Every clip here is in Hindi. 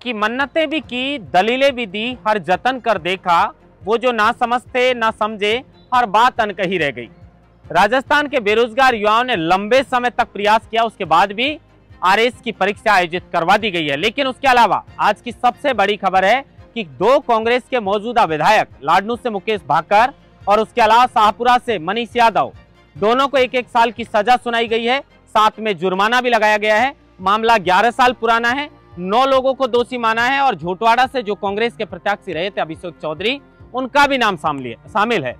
कि मन्नतें भी की, दलीलें भी दी, हर जतन कर देखा, वो जो ना समझते ना समझे, हर बात अनकही रह गई। राजस्थान के बेरोजगार युवाओं ने लंबे समय तक प्रयास किया, उसके बाद भी आरएएस की परीक्षा आयोजित करवा दी गई है। लेकिन उसके अलावा आज की सबसे बड़ी खबर है कि दो कांग्रेस के मौजूदा विधायक लाडनू से मुकेश भाकर और उसके अलावा शाहपुरा से मनीष यादव, दोनों को 1-1 साल की सजा सुनाई गई है, साथ में जुर्माना भी लगाया गया है। मामला 11 साल पुराना है, 9 लोगों को दोषी माना है और झोटवाड़ा से जो कांग्रेस के प्रत्याशी रहे थे अभिषेक चौधरी, उनका भी नाम शामिल है।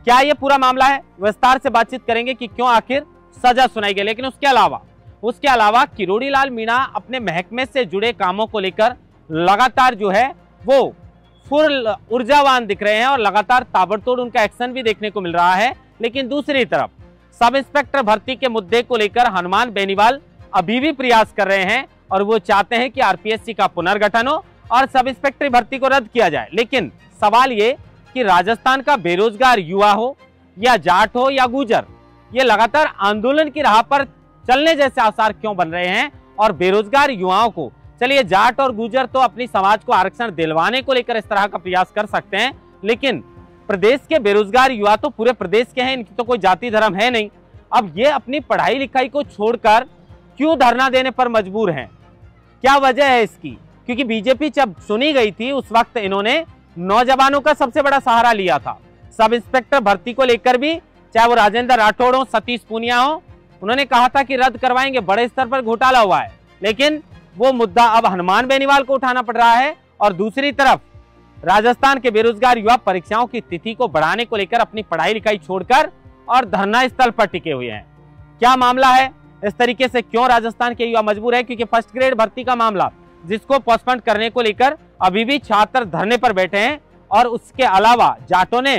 क्या ये पूरा मामला है, विस्तार से बातचीत करेंगे कि क्यों आखिर सजा सुनाई गई। लेकिन उसके अलावा किरोड़ी लाल मीणा अपने महकमे से जुड़े कामों को लेकर लगातार जो है वो फुल ऊर्जावान दिख रहे हैं और लगातार ताबड़तोड़ उनका एक्शन भी देखने को मिल रहा है। लेकिन दूसरी तरफ सब इंस्पेक्टर भर्ती के मुद्दे को लेकर हनुमान बेनीवाल अभी भी प्रयास कर रहे हैं और वो चाहते हैं कि आरपीएससी का पुनर्गठन हो और सब इंस्पेक्टर भर्ती को रद्द किया जाए। लेकिन सवाल ये कि राजस्थान का बेरोजगार युवा हो या जाट हो या गुर्जर, ये लगातार आंदोलन की राह पर चलने जैसे आसार क्यों बन रहे हैं। और बेरोजगार युवाओं को, चलिए जाट और गुर्जर तो अपनी समाज को आरक्षण दिलवाने को लेकर इस तरह का प्रयास कर सकते हैं, लेकिन प्रदेश के बेरोजगार युवा तो पूरे प्रदेश के हैं, इनकी तो कोई जाति धर्म है नहीं। अब ये अपनी पढ़ाई लिखाई को छोड़कर क्यों धरना देने पर मजबूर हैं, क्या वजह है इसकी? क्योंकि बीजेपी जब सुनी गई थी उस वक्त इन्होंने नौजवानों का सबसे बड़ा सहारा लिया था। सब इंस्पेक्टर भर्ती को लेकर भी, चाहे वो राजेंद्र राठौड़ हो, सतीश पूनिया हो, उन्होंने कहा था कि रद्द करवाएंगे, बड़े स्तर पर घोटाला हुआ है। लेकिन वो मुद्दा अब हनुमान बेनीवाल को उठाना पड़ रहा है। और दूसरी तरफ राजस्थान के बेरोजगार युवा परीक्षाओं की तिथि को बढ़ाने को लेकर अपनी पढ़ाई लिखाई छोड़कर और धरना स्थल पर टिके हुए हैं। क्या मामला है, इस तरीके से क्यों राजस्थान के युवा मजबूर है? क्योंकि फर्स्ट ग्रेड भर्ती का मामला जिसको पोस्टपोन करने को लेकर अभी भी छात्र धरने पर बैठे हैं और उसके अलावा जाटों ने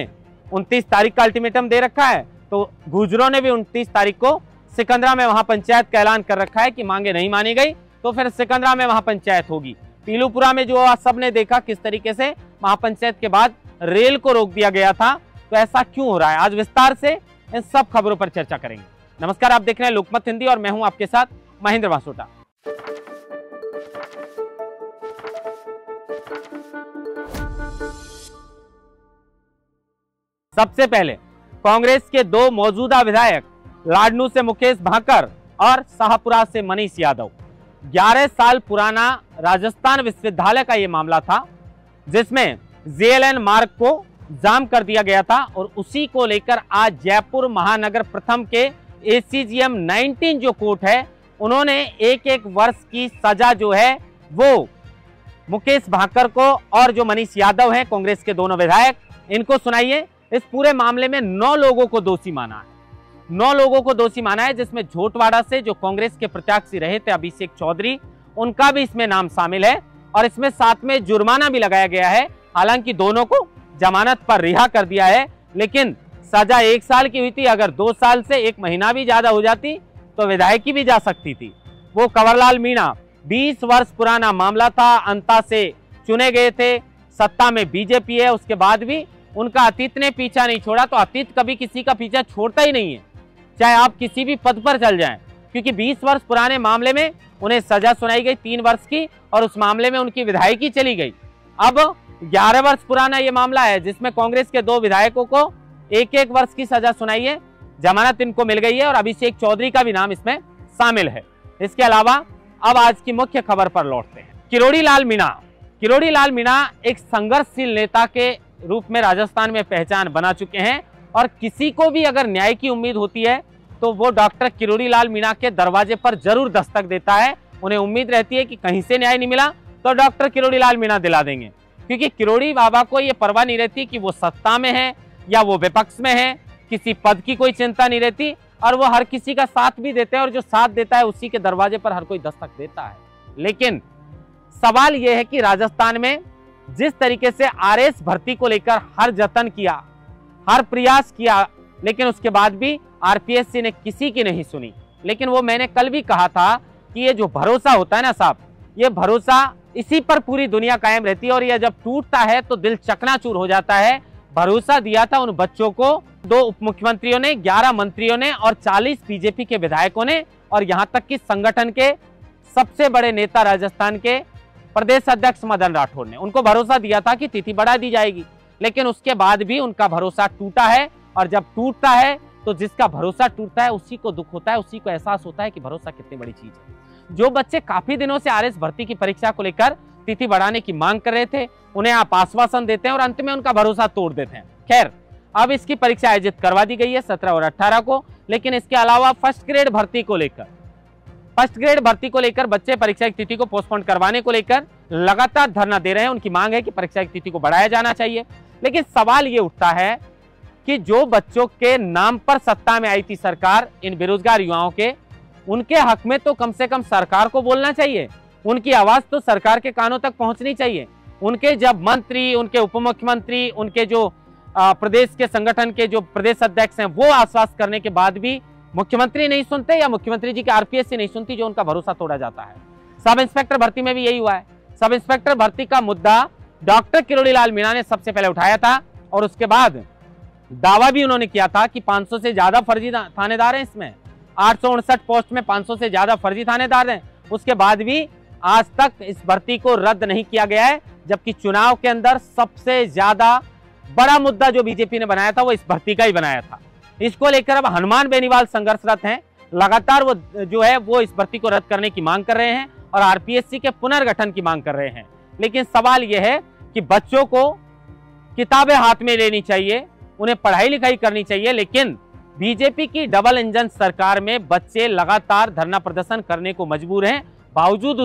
29 तारीख का अल्टीमेटम दे रखा है, तो गुर्जरों ने भी 29 तारीख को सिकंदरा में वहां पंचायत का ऐलान कर रखा है कि मांगे नहीं मानी गई तो फिर सिकंदरा में वहां पंचायत होगी। पीलूपुरा में जो सबने देखा किस तरीके से महापंचायत के बाद रेल को रोक दिया गया था, तो ऐसा क्यों हो रहा है, आज विस्तार से इन सब खबरों पर चर्चा करेंगे। नमस्कार, आप देख रहे हैं लोकमत हिंदी और मैं हूं आपके साथ महेंद्र वासोटा। सबसे पहले कांग्रेस के दो मौजूदा विधायक लाडनू से मुकेश भाकर और शाहपुरा से मनीष यादव, 11 साल पुराना राजस्थान विश्वविद्यालय का यह मामला था जिसमें जेएलएन मार्ग को जाम कर दिया गया था और उसी को लेकर आज जयपुर महानगर प्रथम के एसीजीएम 19 जो कोर्ट है, उन्होंने 1-1 वर्ष की सजा जो है वो मुकेश भाकर को और जो मनीष यादव हैं कांग्रेस के दोनों विधायक, इनको सुनाइए। इस पूरे मामले में 9 लोगों को दोषी माना है, 9 लोगों को दोषी माना है, जिसमें झोटवाड़ा से जो कांग्रेस के प्रत्याशी रहे थे अभिषेक चौधरी, उनका भी इसमें नाम शामिल है और इसमें साथ में जुर्माना भी लगाया गया है। हालांकि दोनों को जमानत पर रिहा कर दिया है, लेकिन सजा 1 साल की हुई थी। अगर 2 साल से 1 महीना भी ज्यादा हो जाती तो विधायकी भी जा सकती थी। वो कंवरलाल मीणा 20 वर्ष पुराना मामला था, अंता से चुने गए थे, सत्ता में बीजेपी है, उसके बाद भी उनका अतीत ने पीछा नहीं छोड़ा। तो अतीत कभी किसी का पीछा छोड़ता ही नहीं है, चाहे आप किसी भी पद पर चल जाएं, क्योंकि 20 वर्ष पुराने मामले में उन्हें सजा सुनाई गई 3 वर्ष की और उस मामले में उनकी विधायकी चली गई। अब 11 वर्ष पुराना ये मामला है जिसमें कांग्रेस के 2 विधायकों को 1-1 वर्ष की सजा सुनाई है, जमानत इनको मिल गई है और अभिषेक चौधरी का भी नाम इसमें शामिल है। इसके अलावा अब आज की मुख्य खबर पर लौटते हैं। किरोड़ी लाल मीणा एक संघर्षशील नेता के रूप में राजस्थान में पहचान बना चुके हैं और किसी को भी अगर न्याय की उम्मीद होती है तो वो डॉक्टर किरोड़ी लाल मीणा के दरवाजे पर जरूर दस्तक देता है। उन्हें उम्मीद रहती है कि कहीं से न्याय नहीं मिला तो डॉक्टर किरोड़ी लाल मीणा दिला देंगे, क्योंकि किरोड़ी बाबा को ये परवाह नहीं रहती कि वो सत्ता में है या वो विपक्ष में है, किसी पद की कोई चिंता नहीं रहती और वो हर किसी का साथ भी देते हैं और जो साथ देता है उसी के दरवाजे पर हर कोई दस्तक देता है। लेकिन सवाल यह है कि राजस्थान में जिस तरीके से आरएएस भर्ती को लेकर हर जतन किया, हर प्रयास किया, लेकिन उसके बाद भी आरपीएससी ने किसी की नहीं सुनी। लेकिन वो मैंने कल भी कहा था कि ये जो भरोसा होता है ना साहब, ये भरोसा इसी पर पूरी दुनिया कायम रहती है और ये जब टूटता है तो दिल चकनाचूर हो जाता है। भरोसा दिया था उन बच्चों को 2 उप मुख्यमंत्रियों ने, 11 मंत्रियों ने और 40 बीजेपी के विधायकों ने और यहाँ तक कि संगठन के सबसे बड़े नेता राजस्थान के प्रदेश अध्यक्ष मदन राठौर ने उनको भरोसा दिया था कि तिथि बढ़ा दी जाएगी, लेकिन उसके बाद भी उनका भरोसा टूटा है। और जब टूटता है तो जिसका भरोसा टूटता है उसी को दुख होता है, उसी को एहसास होता है कि भरोसा कितनी बड़ी चीज है। जो बच्चे काफी दिनों से आरएस भर्ती की परीक्षा को लेकर तिथि बढ़ाने की मांग कर रहे थे, उन्हें आप आश्वासन देते हैं और अंत में उनका भरोसा तोड़ देते हैं। खैर, अब इसकी परीक्षा आयोजित करवा दी गई है 17 और 18 को। लेकिन इसके अलावा फर्स्ट ग्रेड भर्ती को लेकर बच्चे परीक्षा की तिथि को पोस्टपोन करवाने को लेकर लगातार धरना दे रहे हैं। उनकी मांग है कि परीक्षा की तिथि को बढ़ाया जाना चाहिए। लेकिन सवाल ये उठता है कि जो बच्चों के नाम पर सत्ता में आई थी सरकार, इन बेरोजगार युवाओं के, उनके हक में तो कम से कम सरकार को बोलना चाहिए। उनकी आवाज तो सरकार के कानों तक पहुंचनी चाहिए। उनके जब मंत्री, उनके उप मुख्यमंत्री, उनके जो प्रदेश के संगठन के जो प्रदेश अध्यक्ष हैं, वो आश्वासन करने के बाद भी मुख्यमंत्री नहीं सुनते या मुख्यमंत्री जी की आरपीएससी नहीं सुनती, जो उनका भरोसा तोड़ा जाता है। सब इंस्पेक्टर भर्ती में भी यही हुआ है। सब इंस्पेक्टर भर्ती का मुद्दा डॉक्टर किरोड़ी लाल मीणा ने सबसे पहले उठाया था और उसके बाद दावा भी उन्होंने किया था कि 500 से ज्यादा फर्जी थानेदार हैं। इसमें 859 पोस्ट में 500 से ज्यादा फर्जी थानेदार हैं। उसके बाद भी आज तक इस भर्ती को रद्द नहीं किया गया है, जबकि चुनाव के अंदर सबसे ज्यादा बड़ा मुद्दा जो बीजेपी ने बनाया था वो इस भर्ती का ही बनाया था। इसको लेकर अब हनुमान बेनीवाल संघर्षरत हैं। लगातार वो जो है वो इस भर्ती को रद्द करने की मांग कर रहे हैं और आरपीएससी के पुनर्गठन की मांग कर रहे हैं। लेकिन सवाल यह है कि बच्चों को किताबें हाथ में लेनी चाहिए, उन्हें पढ़ाई लिखाई करनी चाहिए, लेकिन बीजेपी की डबल इंजन सरकार में बच्चे लगातार धरना प्रदर्शन करने को मजबूर हैं। बावजूद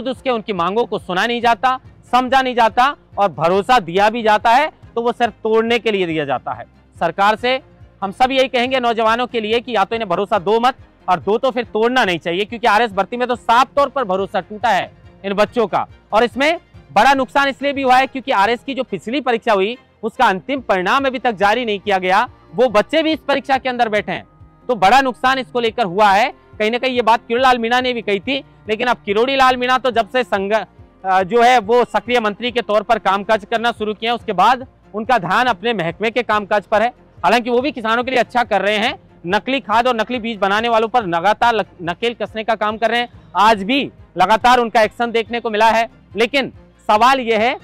उसके उनकी मांगों को सुना नहीं जाता, समझा नहीं जाता और भरोसा दिया भी जाता है तो वो सिर्फ तोड़ने के लिए दिया जाता है। सरकार से हम सब यही कहेंगे नौजवानों के लिए कि या तो इन्हें भरोसा दो मत, और दो तो फिर तोड़ना नहीं चाहिए, क्योंकि आरएस भर्ती में तो साफ तौर पर भरोसा टूटा है इन बच्चों का। और इसमें बड़ा नुकसान इसलिए भी हुआ है क्योंकि आरएस की जो पिछली परीक्षा हुई उसका अंतिम परिणाम अभी तक जारी नहीं किया गया। वो बच्चे भी इस परीक्षा के अंदर बैठे हैं, तो बड़ा नुकसान इसको लेकर हुआ है। कहीं ना कहीं ये बात किरोड़ी लाल मीणा ने भी कही थी, लेकिन अब किरोड़ी लाल मीणा तो जब से जो है वो सक्रिय मंत्री के तौर पर कामकाज करना शुरू किया, उसके बाद उनका ध्यान अपने महकमे के कामकाज पर है। हालांकि वो भी किसानों के लिए अच्छा कर रहे हैं, नकली खाद और नकली बीज बनाने वालों पर लगातार नकेल कसने का काम कर रहे हैं। आज भी लगातार उनका एक्शन देखने को मिला है। लेकिन सवाल यह है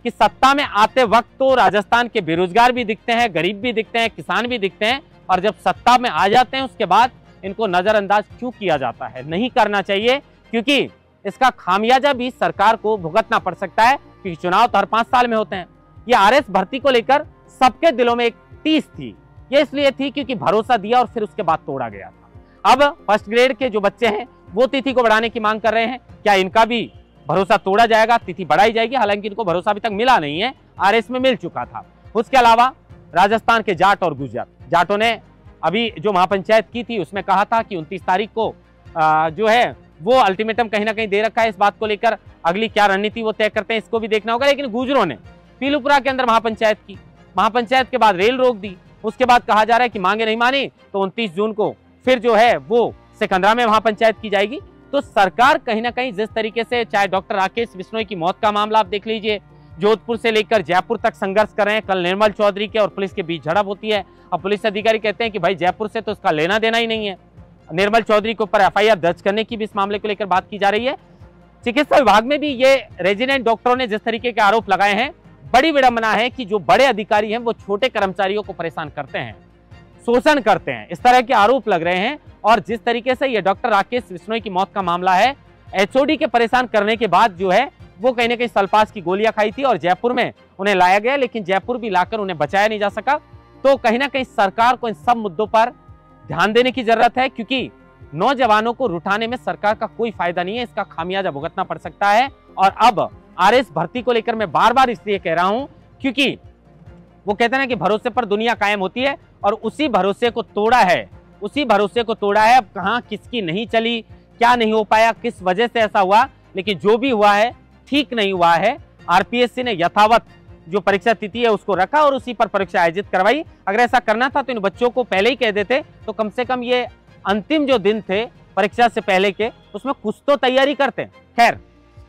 कि सत्ता में आते वक्त तो राजस्थान के बेरोजगार भी दिखते हैं, गरीब भी दिखते हैं, किसान भी दिखते हैं, और जब सत्ता में आ जाते हैं उसके बाद इनको नजरअंदाज क्यों किया जाता है? नहीं करना चाहिए, क्योंकि इसका खामियाजा भी सरकार को भुगतना पड़ सकता है, क्योंकि चुनाव तो हर 5 साल में होते हैं। ये आरएस भर्ती को लेकर सबके दिलों में एक टीस थी। ये इसलिए थी क्योंकि भरोसा दिया और फिर उसके बाद तोड़ा गया था। अब फर्स्ट ग्रेड के जो बच्चे हैं वो तिथि को बढ़ाने की मांग कर रहे हैं। क्या इनका भी भरोसा तोड़ा जाएगा, तिथि बढ़ाई जाएगी? हालांकि इनको भरोसा अभी तक मिला नहीं है, आरएस में मिल चुका था। उसके अलावा राजस्थान के जाट और गुर्जर, जाटों ने अभी जो महापंचायत की थी उसमें कहा था कि 29 तारीख को जो है वो अल्टीमेटम कहीं ना कहीं दे रखा है। इस बात को लेकर अगली क्या रणनीति वो तय करते हैं इसको भी देखना होगा। लेकिन गुर्जरों ने पीलूपुरा के अंदर महापंचायत की, महापंचायत के बाद रेल रोक दी। उसके बाद कहा जा रहा है कि मांगे नहीं मानी तो 29 जून को फिर जो है वो सिकंदरा में महापंचायत की जाएगी। तो सरकार कहीं ना कहीं जिस तरीके से, चाहे डॉक्टर राकेश बिश्नोई की मौत का मामला आप देख लीजिए, जोधपुर से लेकर जयपुर तक संघर्ष कर रहे हैं। कल निर्मल चौधरी के और पुलिस के बीच झड़प होती है। अब पुलिस अधिकारी कहते हैं कि भाई जयपुर से तो इसका लेना देना ही नहीं है। निर्मल चौधरी के ऊपर एफआईआर दर्ज करने की भी इस मामले को लेकर बात की जा रही है। चिकित्सा विभाग में भी ये रेजिडेंट डॉक्टरों ने जिस तरीके के आरोप लगाए हैं, बड़ी विडंबना है कि जो बड़े अधिकारी हैं वो छोटे कर्मचारियों को परेशान करते हैं, शोषण करते हैं, इस तरह के आरोप लग रहे हैं। और जिस तरीके से ये डॉक्टर राकेश बिश्नोई की मौत का मामला है, एचओडी के परेशान करने के बाद जो है वो कहीं ना कहीं सल्फास की गोलियां खाई थी और जयपुर में उन्हें लाया गया, लेकिन जयपुर भी लाकर उन्हें बचाया नहीं जा सका। तो कहीं ना कहीं सरकार को इन सब मुद्दों पर ध्यान देने की जरूरत है, क्योंकि नौजवानों को रुठाने में सरकार का कोई फायदा नहीं है। इसका खामियाजा भुगतना पड़ सकता है। और अब आरएस भर्ती को लेकर मैं बार बार इसलिए कह रहा हूं क्योंकि वो कहते हैं कि भरोसे पर दुनिया कायम होती है, और उसी भरोसे को तोड़ा है, उसी भरोसे को तोड़ा है। अब कहां किसकी नहीं चली, क्या नहीं हो पाया, किस वजह से ऐसा हुआ, लेकिन जो भी हुआ है ठीक नहीं हुआ है। आरपीएससी ने यथावत जो परीक्षा तिथि है उसको रखा और उसी पर परीक्षा आयोजित करवाई। अगर ऐसा करना था तो इन बच्चों को पहले ही कह देते, तो कम से कम ये अंतिम जो दिन थे परीक्षा से पहले के, उसमें कुछ तो तैयारी करते। खैर,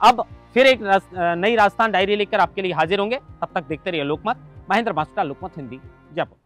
अब फिर एक नई राजस्थान डायरी लेकर आपके लिए हाजिर होंगे। तब तक देखते रहिए लोकमत। महेंद्र मास्टर, लोकमत हिंदी, जयपुर।